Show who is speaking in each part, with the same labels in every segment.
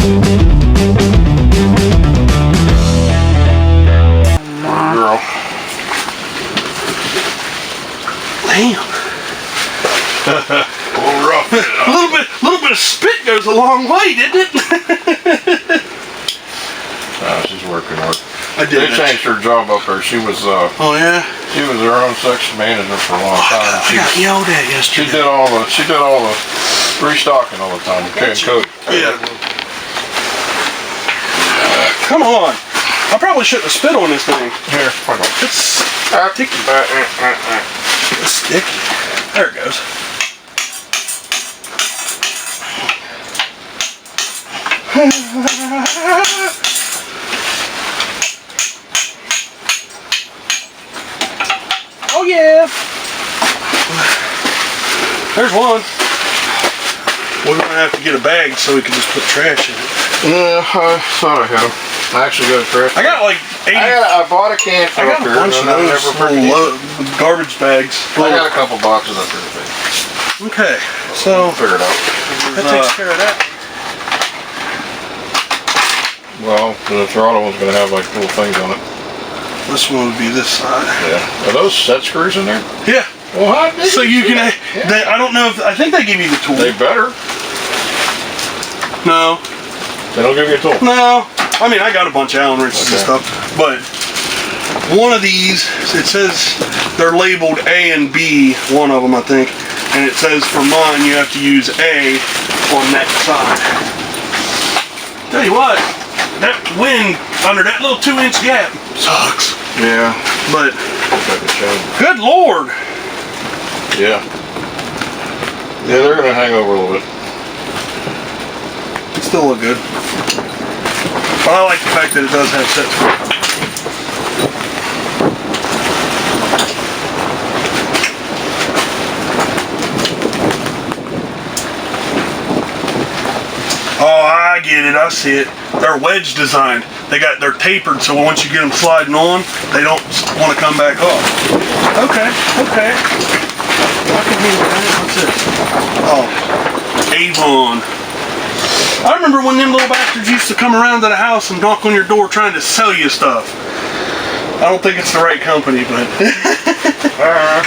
Speaker 1: Girl.
Speaker 2: Damn.
Speaker 1: A little rough.
Speaker 2: A little bit of spit goes a long way, didn't it?
Speaker 1: She's working hard.
Speaker 2: I did.
Speaker 1: They changed her job up there. She was
Speaker 2: oh yeah.
Speaker 1: She was her own section manager for a long time.
Speaker 2: I got yelled at yesterday.
Speaker 1: She did all the restocking all the time. Okay, Cody.
Speaker 2: Yeah. Come on. I probably shouldn't have spit on this thing.
Speaker 1: Here, hold on.
Speaker 2: It's sticky. It's sticky. There it goes. Oh yeah. There's one. We're gonna have to get a bag so we can just put trash in it.
Speaker 1: Yeah, I thought I had them. I actually got a trash.
Speaker 2: I got like 80.
Speaker 1: I bought a can for
Speaker 2: I got
Speaker 1: up
Speaker 2: a
Speaker 1: here,
Speaker 2: bunch of
Speaker 1: and I
Speaker 2: those
Speaker 1: never
Speaker 2: little garbage bags.
Speaker 1: I got a couple boxes up here.
Speaker 2: Okay, so
Speaker 1: Figure it out.
Speaker 2: that takes care of that.
Speaker 1: Well, the throttle one's gonna have like little things on it.
Speaker 2: This one would be this side.
Speaker 1: Yeah. Are those set screws in there?
Speaker 2: Yeah.
Speaker 1: Well, how did
Speaker 2: so you can. They, I don't know if I think they give you the tool.
Speaker 1: They better.
Speaker 2: No.
Speaker 1: They don't give you a tool.
Speaker 2: No. I mean, I got a bunch of Allen wrenches and stuff, but one of these, it says they're labeled A and B. One of them, I think, and it says for mine you have to use A on that side. Tell you what, that wind under that little 2-inch gap sucks.
Speaker 1: Yeah.
Speaker 2: But good Lord.
Speaker 1: Yeah. Yeah, they're gonna hang over a little bit.
Speaker 2: Still look good. But I like the fact that it does have set screws. Oh, I get it. I see it. They're wedge designed. They're tapered, so once you get them sliding on, they don't want to come back off. Okay, okay. I can handle that. What's this? Oh, Avon. I remember when them little bastards used to come around to the house and knock on your door trying to sell you stuff. I don't think it's the right company, but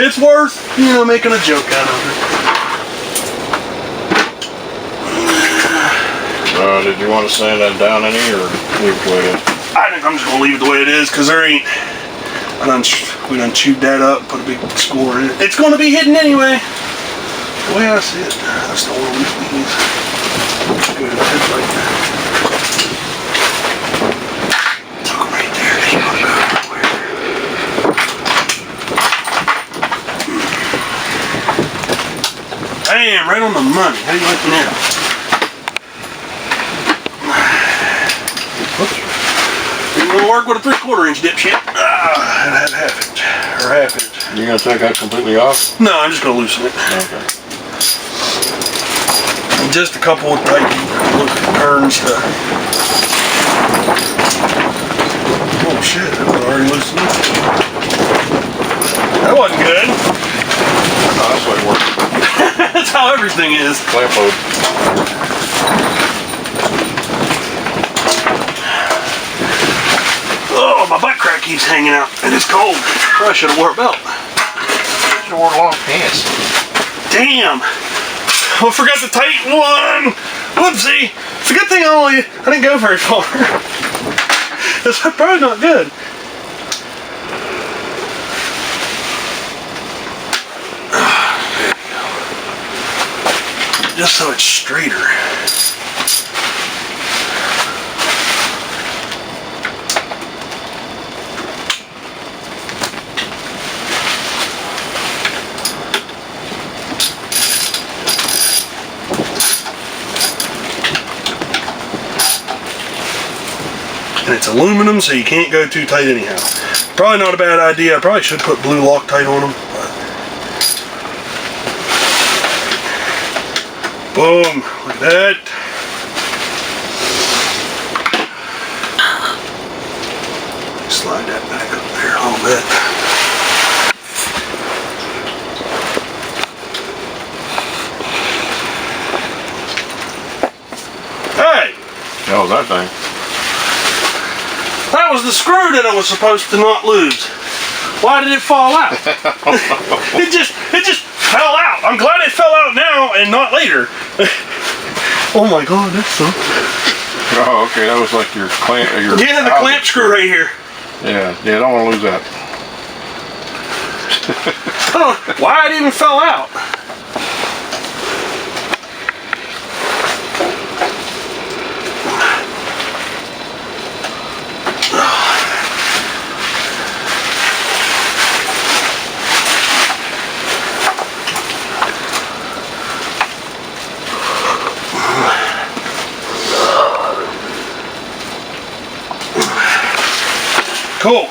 Speaker 2: it's worth, making a joke out of it.
Speaker 1: Did you want to sand that down any, or leave it the way it is?
Speaker 2: I think I'm just gonna leave it the way it is, cause there ain't. We done chewed that up, put a big score in it. It's gonna be hidden anyway. The way I see it, that's the one we use. Good, it's like that. Tuck right there. They don't go everywhere. Damn, right on the money. How do you like that? Gonna work with a 3/4 inch dipshit. Half inch. Or half inch.
Speaker 1: You gonna take that completely off?
Speaker 2: No, I'm just gonna loosen it.
Speaker 1: Okay.
Speaker 2: Just a couple of tight turns to. Oh shit, that was already loosened. That wasn't good.
Speaker 1: No, that's the way it works.
Speaker 2: That's how everything is.
Speaker 1: Clamp load.
Speaker 2: Oh, my butt crack keeps hanging out, and it's cold. Probably should have wore a belt.
Speaker 1: Should have worn long pants.
Speaker 2: Damn! I forgot to tighten one. Whoopsie! It's a good thing I didn't go very far. That's probably not good. There you go. Just so it's straighter. And it's aluminum, so you can't go too tight anyhow. Probably not a bad idea. I probably should put blue Loctite on them. Boom, look at that. Slide that back up there a little bit. Hey,
Speaker 1: That was that thing.
Speaker 2: That was the screw that I was supposed to not lose. Why did it fall out? It just fell out. I'm glad it fell out now and not later. Oh my God, that sucks.
Speaker 1: Oh, okay, that was like your clamp.
Speaker 2: Yeah, the clamp screw right here.
Speaker 1: Yeah, I don't want to lose that.
Speaker 2: I don't know why it even fell out. Cool.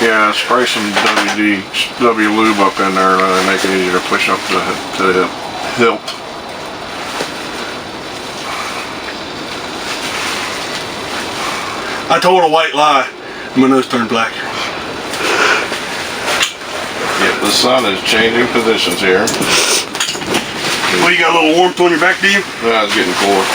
Speaker 1: Yeah, spray some W lube up in there and make it easier to push up to the hilt.
Speaker 2: I told a white lie. My nose turned black.
Speaker 1: Yeah, the sun is changing positions here.
Speaker 2: Well, you got a little warmth on your back, do you?
Speaker 1: Yeah, it's getting cooler.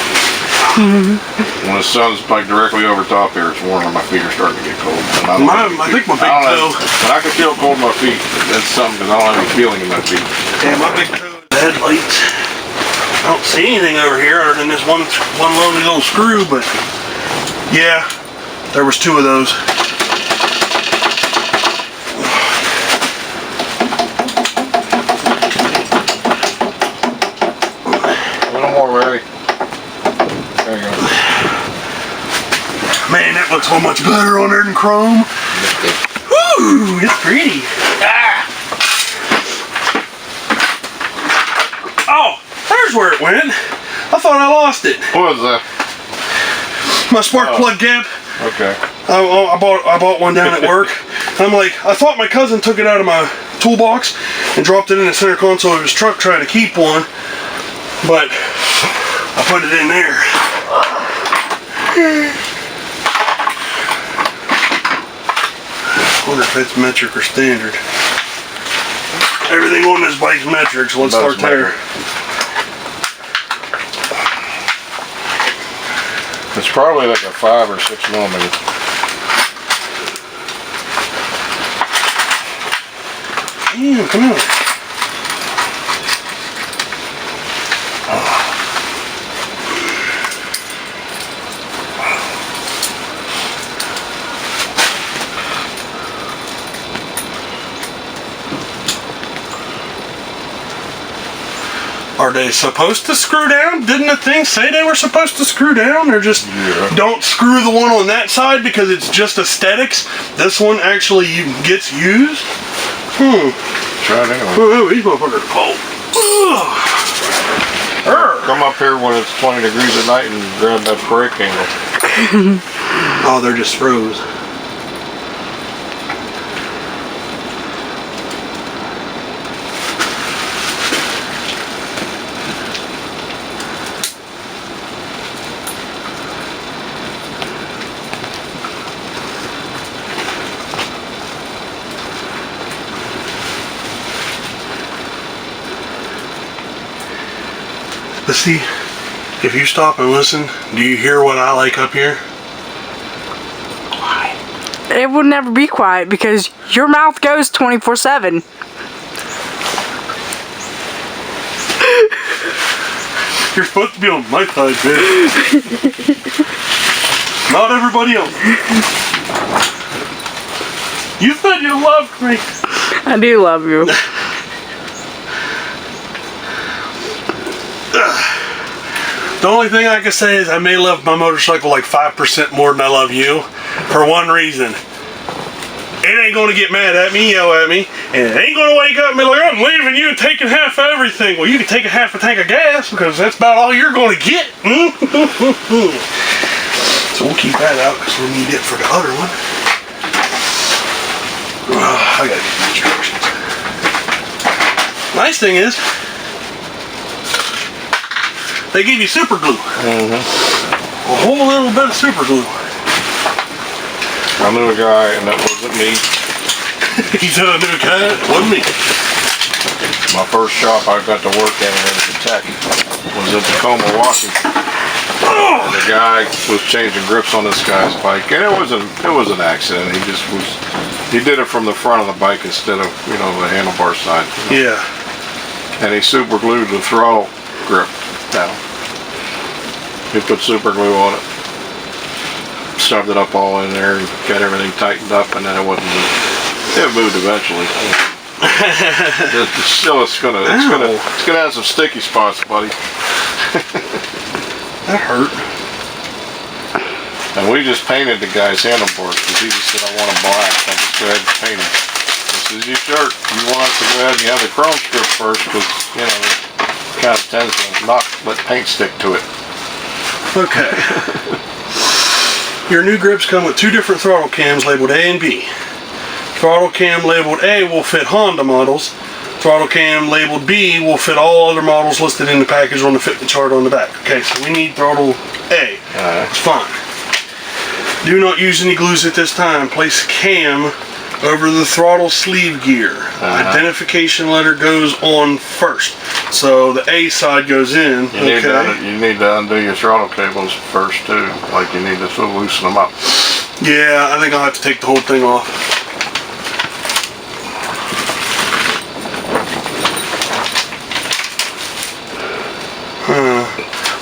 Speaker 1: When the sun's like directly over top here, it's warmer. My feet are starting to get cold.
Speaker 2: I think my big toe.
Speaker 1: But I can feel cold in my feet. That's something because I don't have any feeling in my feet.
Speaker 2: Yeah, my big toe. Headlights. I don't see anything over here other than this one lonely little screw, but yeah, there was two of those.
Speaker 1: A little more, Larry. There you go.
Speaker 2: Man, that looks so much better on there than chrome. Woo, it's pretty. Ah. Oh, there's where it went. I thought I lost it.
Speaker 1: What was that?
Speaker 2: My spark plug gap.
Speaker 1: Okay.
Speaker 2: I bought one down at work. I'm like, I thought my cousin took it out of my toolbox and dropped it in the center console of his truck trying to keep one, but I put it in there. I wonder if it's metric or standard. Everything on this bike's metric, so let's start there.
Speaker 1: It's probably like a 5 or 6 millimeter.
Speaker 2: Damn, come on. Are they supposed to screw down? Didn't the thing say they were supposed to screw down? Or just don't screw the one on that side because it's just aesthetics? This one actually gets used?
Speaker 1: Try it anyway.
Speaker 2: Oh, these motherfuckers are cold.
Speaker 1: Come up here when it's 20 degrees at night and grab that brake handle.
Speaker 2: Oh, they're just froze. But see, if you stop and listen, do you hear what I like up here? Quiet.
Speaker 3: It would never be quiet because your mouth goes 24/7.
Speaker 2: You're supposed to be on my side, bitch. Not everybody else. You said you loved me.
Speaker 3: I do love you.
Speaker 2: The only thing I can say is I may love my motorcycle like 5% more than I love you. For one reason. It ain't gonna get mad at me, yell at me, and it ain't gonna wake up and be like, I'm leaving you and taking half of everything. Well, you can take a half a tank of gas because that's about all you're gonna get. So we'll keep that out because we'll need it for the other one. I gotta get the instructions. Nice thing is, they give you super glue. A whole little bit of super glue.
Speaker 1: I knew a guy, and that wasn't me.
Speaker 2: He said I knew a guy, it wasn't me.
Speaker 1: My first shop I got to work at as a tech was in Tacoma, Washington. And the guy was changing grips on this guy's bike, and it was an accident. He did it from the front of the bike instead of the handlebar side.
Speaker 2: Yeah.
Speaker 1: And he super glued the throttle grip down. He put super glue on it, shoved it up all in there, and got everything tightened up, and then it wouldn't move. It moved eventually. It's gonna have some sticky spots, buddy.
Speaker 2: That hurt.
Speaker 1: And we just painted the guy's handlebars because he just said, I want them black. I just go ahead and paint them. He says, you want us to go ahead and you have the chrome strip first because, it kind of tends to not let paint stick to it.
Speaker 2: Okay. Your new grips come with 2 different throttle cams labeled A and B. Throttle cam labeled A will fit Honda models. Throttle cam labeled B will fit all other models listed in the package on the fitment chart on the back. Okay, so we need throttle A. That's fine. Do not use any glues at this time. Place cam over the throttle sleeve gear. Identification letter goes on first. So the A side goes in.
Speaker 1: You need to undo your throttle cables first too. Like you need to loosen them up.
Speaker 2: Yeah, I think I'll have to take the whole thing off.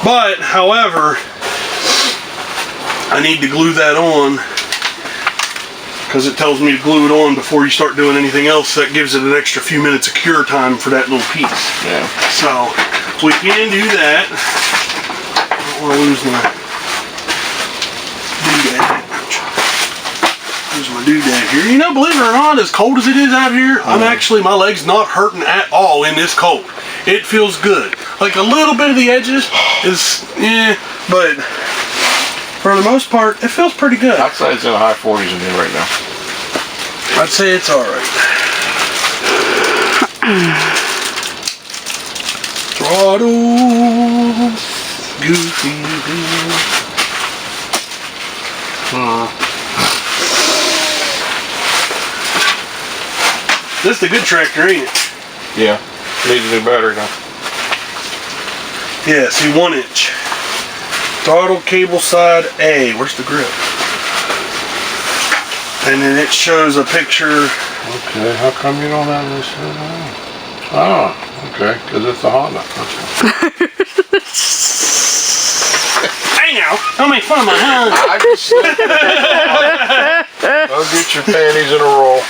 Speaker 2: But, however, I need to glue that on because it tells me to glue it on before you start doing anything else. That gives it an extra few minutes of cure time for that little piece.
Speaker 1: Yeah.
Speaker 2: So, we can do that. I don't want to lose my doodad. Lose my doodad here. Believe it or not, as cold as it is out here, my leg's not hurting at all in this cold. It feels good. Like a little bit of the edges is, but for the most part, it feels pretty good.
Speaker 1: I'd say it's in the high 40s in here right now.
Speaker 2: I'd say it's alright. Throttle, goofy. This is a good tractor, ain't it?
Speaker 1: Yeah. Needs a new battery now.
Speaker 2: Yeah, see, 1 inch. Throttle cable side A. Where's the grip? And then it shows a picture.
Speaker 1: Okay, how come you don't have this? Oh, okay, because it's a Honda.
Speaker 2: Hey now, don't make fun of my hand.
Speaker 1: I just Go get your panties in a roll.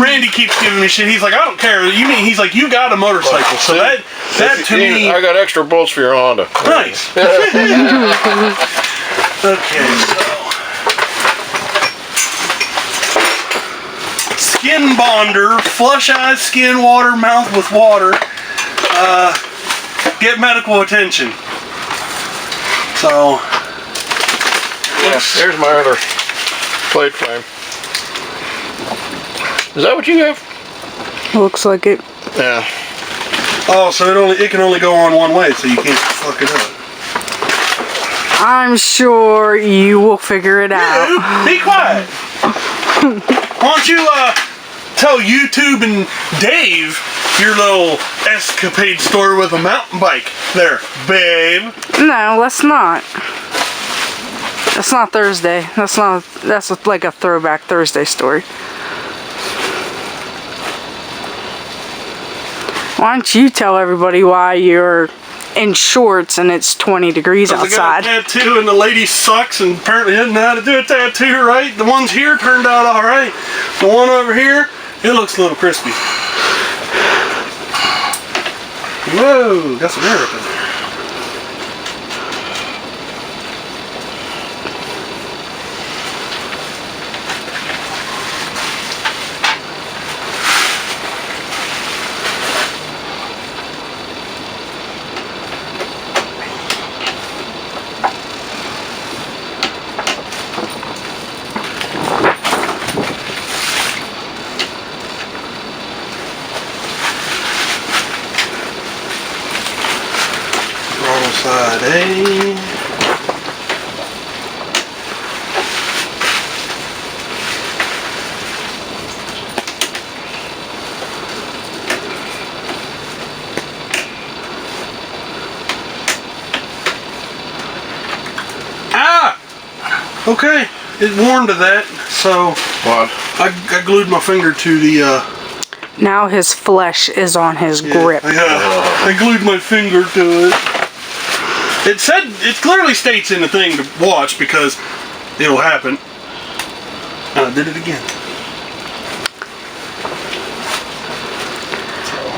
Speaker 2: Randy keeps giving me shit. He's like, I don't care. He's like, you got a motorcycle. So that to me.
Speaker 1: I got extra bolts for your Honda.
Speaker 2: Nice. Okay, so. Skin bonder, flush eyes, skin, water, mouth with water. Get medical attention. So.
Speaker 1: Yeah, here's my other plate frame. Is that what you have?
Speaker 3: Looks like it.
Speaker 1: Yeah.
Speaker 2: Oh, so it can only go on one way, so you can't fuck it up.
Speaker 3: I'm sure you will figure it out.
Speaker 2: Be quiet. Why don't you tell YouTube and Dave your little escapade story with a mountain bike there, babe?
Speaker 3: No, let's not. That's not Thursday. That's like a throwback Thursday story. Why don't you tell everybody why you're in shorts and it's 20 degrees outside?
Speaker 2: I got a tattoo and the lady sucks and apparently doesn't know how to do a tattoo right. The ones here turned out alright. The one over here, it looks a little crispy. Whoa, got some air up in there. Side A. Okay, it warmed to that, so
Speaker 1: What?
Speaker 2: I glued my finger to the.
Speaker 3: Now his flesh is on his grip.
Speaker 2: Yeah, I glued my finger to it. It clearly states in the thing to watch because it'll happen. And I did it again.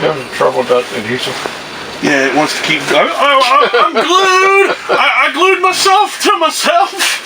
Speaker 1: You having trouble with that adhesive?
Speaker 2: Yeah, it wants to keep. I'm glued. I glued myself to myself.